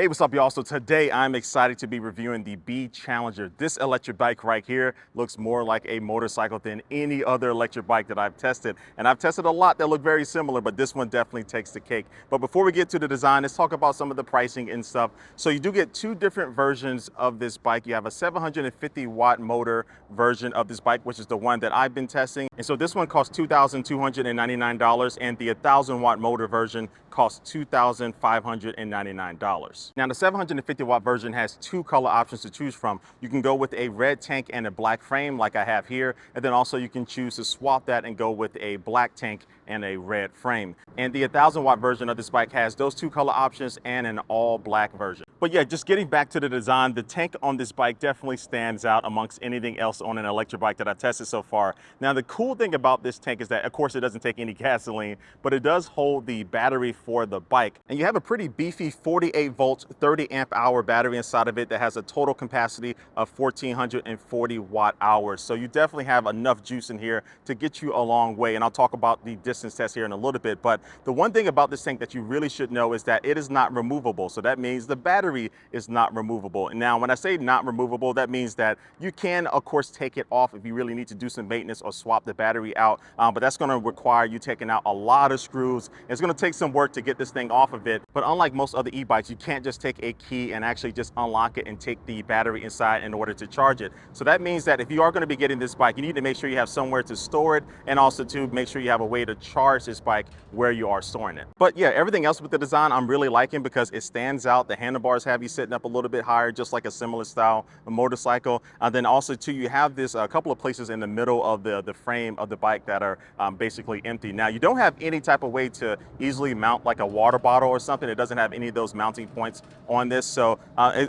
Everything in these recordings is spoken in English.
Hey, what's up, y'all? So today I'm excited to be reviewing the B Challenger. This electric bike right here looks more like a motorcycle than any other electric bike that I've tested. And I've tested a lot that look very similar, but this one definitely takes the cake. But before we get to the design, let's talk about some of the pricing and stuff. So you do get two different versions of this bike. You have a 750 watt motor version of this bike, which is the one that I've been testing. And so this one costs $2,299, and the 1,000 watt motor version costs $2,599. Now the 750 watt version has two color options to choose from. You can go with a red tank and a black frame like I have here, and then also you can choose to swap that and go with a black tank and a red frame. And the 1,000 watt version of this bike has those two color options and an all black version. But yeah, just getting back to the design, the tank on this bike definitely stands out amongst anything else on an electric bike that I've tested so far. Now the cool thing about this tank is that of course it doesn't take any gasoline, but it does hold the battery for the bike. And you have a pretty beefy 48 volt, 30 amp hour battery inside of it that has a total capacity of 1,440 watt hours. So you definitely have enough juice in here to get you a long way. And I'll talk about the distance test here in a little bit. But the one thing about this tank that you really should know is that it is not removable. So that means the battery is not removable. And now when I say not removable, that means that you can of course take it off if you really need to do some maintenance or swap the battery out. But that's going to require you taking out a lot of screws. It's going to take some work to get this thing off of it. But unlike most other e-bikes, you can't just take a key and actually just unlock it and take the battery inside in order to charge it. So that means that if you are going to be getting this bike, you need to make sure you have somewhere to store it, and also to make sure you have a way to charge this bike where you are storing it. But yeah, everything else with the design I'm really liking because it stands out. The handlebars have you sitting up a little bit higher, just like a similar style motorcycle. And then also too, you have this a couple of places in the middle of the frame of the bike that are basically empty. Now you don't have any type of way to easily mount like a water bottle or something. It doesn't have any of those mounting points on this. So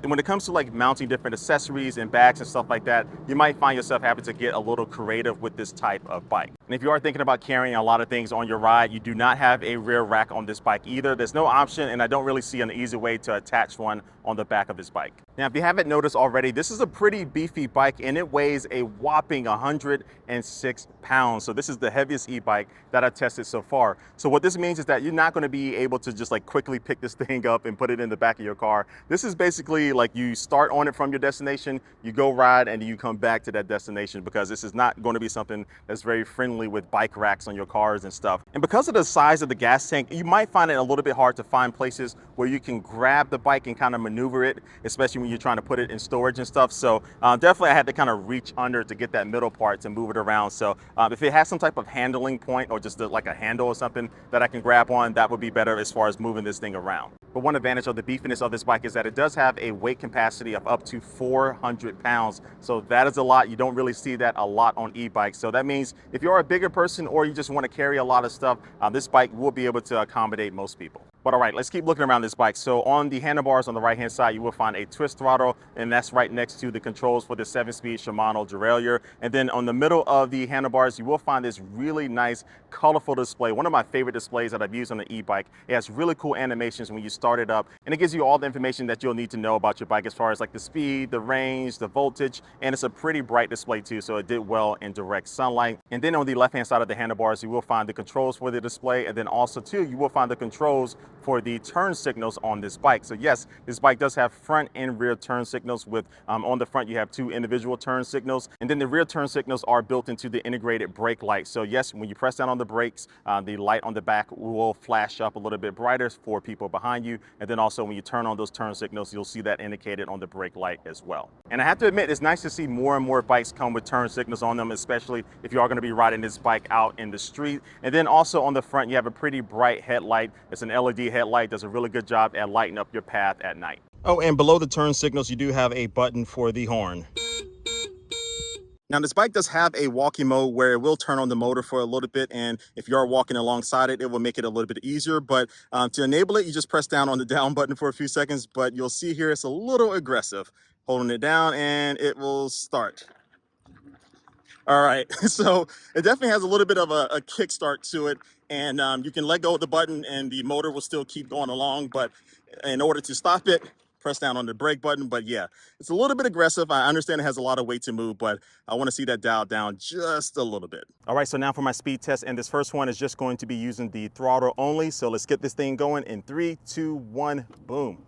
when it comes to like mounting different accessories and bags and stuff like that, you might find yourself having to get a little creative with this type of bike. And if you are thinking about carrying a lot of things on your ride, you do not have a rear rack on this bike either. There's no option, and I don't really see an easy way to attach one on the back of this bike. Now, if you haven't noticed already, this is a pretty beefy bike and it weighs a whopping 106 pounds. So this is the heaviest e-bike that I've tested so far. So what this means is that you're not going to be able to just like quickly pick this thing up and put it in the back of your car. This is basically like you start on it from your destination, you go ride, and you come back to that destination, because this is not going to be something that's very friendly with bike racks on your cars and stuff. And because of the size of the gas tank, you might find it a little bit hard to find places where you can grab the bike and kind of maneuver it, especially when you're trying to put it in storage and stuff. So definitely I had to kind of reach under to get that middle part to move it around. So if it has some type of handling point or just like a handle or something that I can grab on, that would be better as far as moving this thing around. But one advantage of the beefiness of this bike is that it does have a weight capacity of up to 400 pounds. So that is a lot. You don't really see that a lot on e-bikes. So that means if you're a bigger person or you just want to carry a lot of stuff, this bike will be able to accommodate most people. But all right, let's keep looking around this bike. So on the handlebars on the right hand side, you will find a twist throttle, and that's right next to the controls for the 7-speed Shimano derailleur. And then on the middle of the handlebars, you will find this really nice, colorful display. One of my favorite displays that I've used on the e-bike. It has really cool animations when you start it up, and it gives you all the information that you'll need to know about your bike as far as like the speed, the range, the voltage, and it's a pretty bright display too, so it did well in direct sunlight. And then on the left hand side of the handlebars, you will find the controls for the display, and then also too, you will find the controls for the turn signals on this bike. So yes, this bike does have front and rear turn signals with on the front you have two individual turn signals, and then the rear turn signals are built into the integrated brake light. So yes, when you press down on the brakes, the light on the back will flash up a little bit brighter for people behind you, and then also when you turn on those turn signals, you'll see that indicated on the brake light as well. And I have to admit, it's nice to see more and more bikes come with turn signals on them, especially if you are going to be riding this bike out in the street. And then also on the front, you have a pretty bright headlight. It's an LED headlight, does a really good job at lighting up your path at night. Oh, and below the turn signals, you do have a button for the horn. Now this bike does have a walkie mode where it will turn on the motor for a little bit, and if you are walking alongside it, it will make it a little bit easier. But to enable it, you just press down on the down button for a few seconds, but you'll see here it's a little aggressive. Holding it down and it will start. All right, so it definitely has a little bit of a kickstart to it, and you can let go of the button and the motor will still keep going along, but in order to stop it, press down on the brake button. But yeah, it's a little bit aggressive. I understand it has a lot of weight to move, but I want to see that dialed down just a little bit. All right, so now for my speed test, and this first one is just going to be using the throttle only. So let's get this thing going in 3, 2, 1, boom.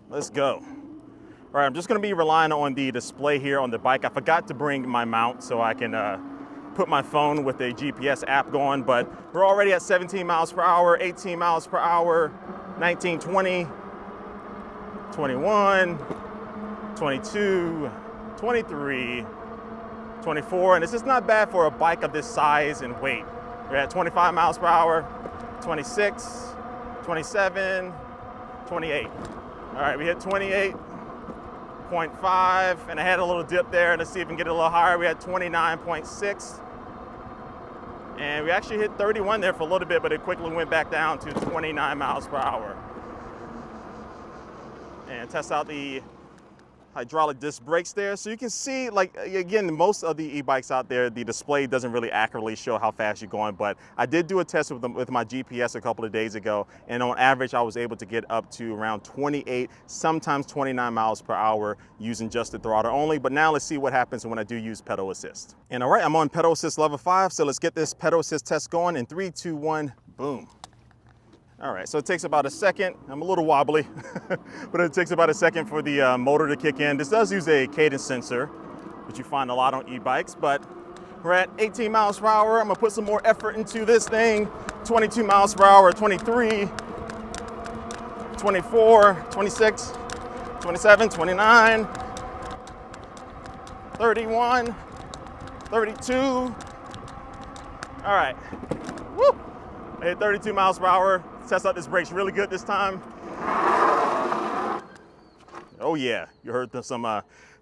Let's go. All right, I'm just gonna be relying on the display here on the bike. I forgot to bring my mount so I can put my phone with a GPS app going, but we're already at 17 miles per hour, 18 miles per hour, 19, 20, 21, 22, 23, 24, and it's just not bad for a bike of this size and weight. We're at 25 miles per hour, 26, 27, 28. All right, we hit 28.5, and I had a little dip there. Let's see if we can get it a little higher. We had 29.6, and we actually hit 31 there for a little bit, but it quickly went back down to 29 miles per hour. And test out the hydraulic disc brakes there. So you can see, like, again, most of the e-bikes out there, the display doesn't really accurately show how fast you're going, but I did do a test with my GPS a couple of days ago, and on average, I was able to get up to around 28, sometimes 29 miles per hour using just the throttle only. But now let's see what happens when I do use pedal assist. And all right, I'm on pedal assist level 5, so let's get this pedal assist test going in 3, 2, 1, boom. All right, so it takes about a second. I'm a little wobbly, but it takes about a second for the motor to kick in. This does use a cadence sensor, which you find a lot on e-bikes, but we're at 18 miles per hour. I'm gonna put some more effort into this thing. 22 miles per hour, 23, 24, 26, 27, 29, 31, 32. All right, woo! I hit 32 miles per hour. Test out this brake's really good this time. Oh yeah, you heard some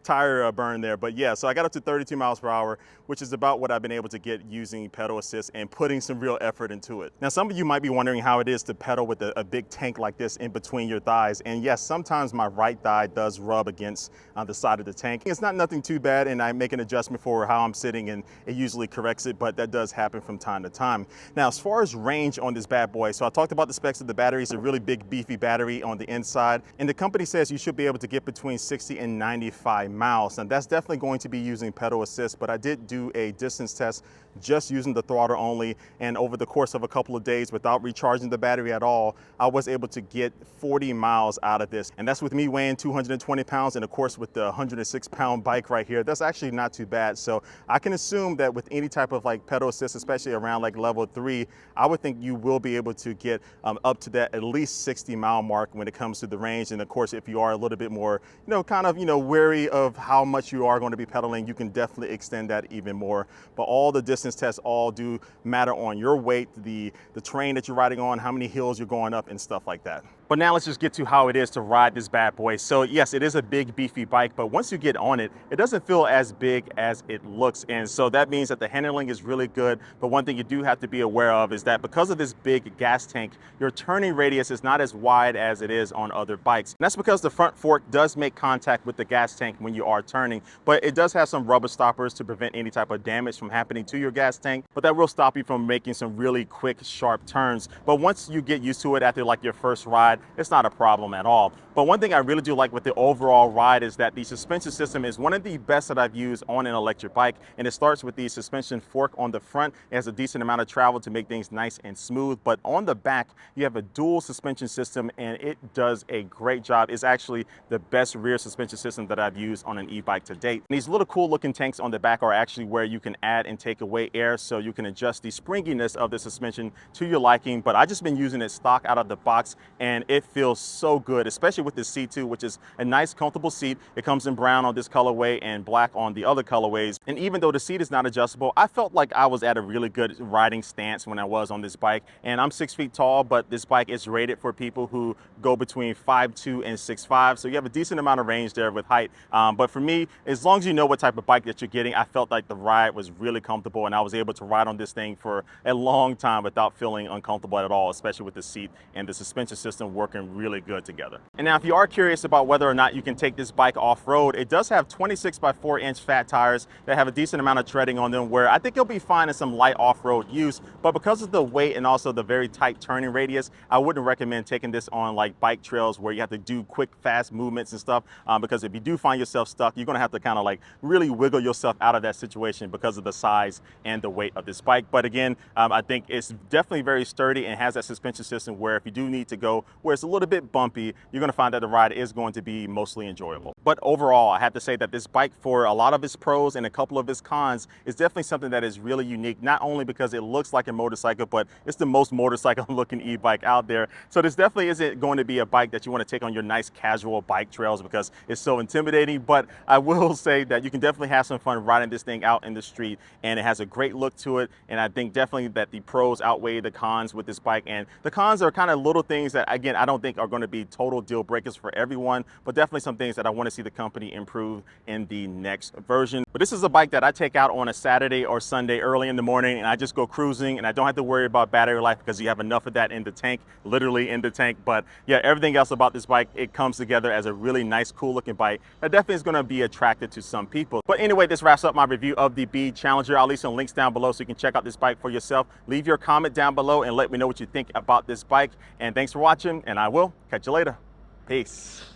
tire burn there, but yeah, so I got up to 32 miles per hour, which is about what I've been able to get using pedal assist and putting some real effort into it. Now, some of you might be wondering how it is to pedal with a big tank like this in between your thighs, and yes, sometimes my right thigh does rub against the side of the tank. It's not nothing too bad, and I make an adjustment for how I'm sitting, and it usually corrects it, but that does happen from time to time. Now, as far as range on this bad boy, so I talked about the specs of the battery. It's a really big, beefy battery on the inside, and the company says you should be able to get between 60 and 95 miles. Now, that's definitely going to be using pedal assist, but I did do a distance test just using the throttle only, and over the course of a couple of days without recharging the battery at all, I was able to get 40 miles out of this. And that's with me weighing 220 pounds, and of course with the 106-pound bike right here, that's actually not too bad. So I can assume that with any type of like pedal assist, especially around like level 3, I would think you will be able to get up to that at least 60-mile mark when it comes to the range. And of course, if you are a little bit more, kind of, wary of how much you are going to be pedaling, you can definitely extend that even more. But all the distance tests all do matter on your weight, the terrain that you're riding on, how many hills you're going up and stuff like that. But now let's just get to how it is to ride this bad boy. So yes, it is a big beefy bike, but once you get on it, it doesn't feel as big as it looks. And so that means that the handling is really good. But one thing you do have to be aware of is that because of this big gas tank, your turning radius is not as wide as it is on other bikes. And that's because the front fork does make contact with the gas tank when you are turning, but it does have some rubber stoppers to prevent any type of damage from happening to your gas tank, but that will stop you from making some really quick, sharp turns. But once you get used to it after like your first ride, it's not a problem at all. But one thing I really do like with the overall ride is that the suspension system is one of the best that I've used on an electric bike. And it starts with the suspension fork on the front. It has a decent amount of travel to make things nice and smooth. But on the back, you have a dual suspension system, and it does a great job. It's actually the best rear suspension system that I've used on an e-bike to date. And these little cool looking tanks on the back are actually where you can add and take away air, so you can adjust the springiness of the suspension to your liking. But I just been using it stock out of the box, and it feels so good, especially with this seat too, which is a nice comfortable seat. It comes in brown on this colorway and black on the other colorways. And even though the seat is not adjustable, I felt like I was at a really good riding stance when I was on this bike. And I'm 6 feet tall, but this bike is rated for people who go between 5'2" and 6'5", so you have a decent amount of range there with height. But for me, as long as you know what type of bike that you're getting, I felt like the ride was really comfortable, and I was able to ride on this thing for a long time without feeling uncomfortable at all, especially with the seat and the suspension system working really good together. And now if you are curious about whether or not you can take this bike off-road, it does have 26 by 4-inch fat tires that have a decent amount of treading on them, where I think you'll be fine in some light off-road use. But because of the weight and also the very tight turning radius, I wouldn't recommend taking this on like bike trails where you have to do quick, fast movements and stuff, because if you do find yourself stuck, you're gonna have to kind of like really wiggle yourself out of that situation because of the size and the weight of this bike. But again, I think it's definitely very sturdy and has that suspension system where if you do need to go where it's a little bit bumpy, you're going to find that the ride is going to be mostly enjoyable. But overall, I have to say that this bike, for a lot of its pros and a couple of its cons, is definitely something that is really unique, not only because it looks like a motorcycle, but it's the most motorcycle looking e-bike out there. So this definitely isn't going to be a bike that you want to take on your nice casual bike trails because it's so intimidating. But I will say that you can definitely have some fun riding this thing out in the street, and it has a great look to it. And I think definitely that the pros outweigh the cons with this bike, and the cons are kind of little things that, again, I don't think are going to be total deal breakers for everyone, but definitely some things that I want to see the company improve in the next version. But this is a bike that I take out on a Saturday or Sunday early in the morning, and I just go cruising, and I don't have to worry about battery life because you have enough of that in the tank, literally in the tank. But yeah, everything else about this bike, it comes together as a really nice, cool looking bike that definitely is going to be attractive to some people. But anyway, this wraps up my review of the B Challenger. I'll leave some links down below so you can check out this bike for yourself. Leave your comment down below and let me know what you think about this bike. And thanks for watching, and I will catch you later. Peace.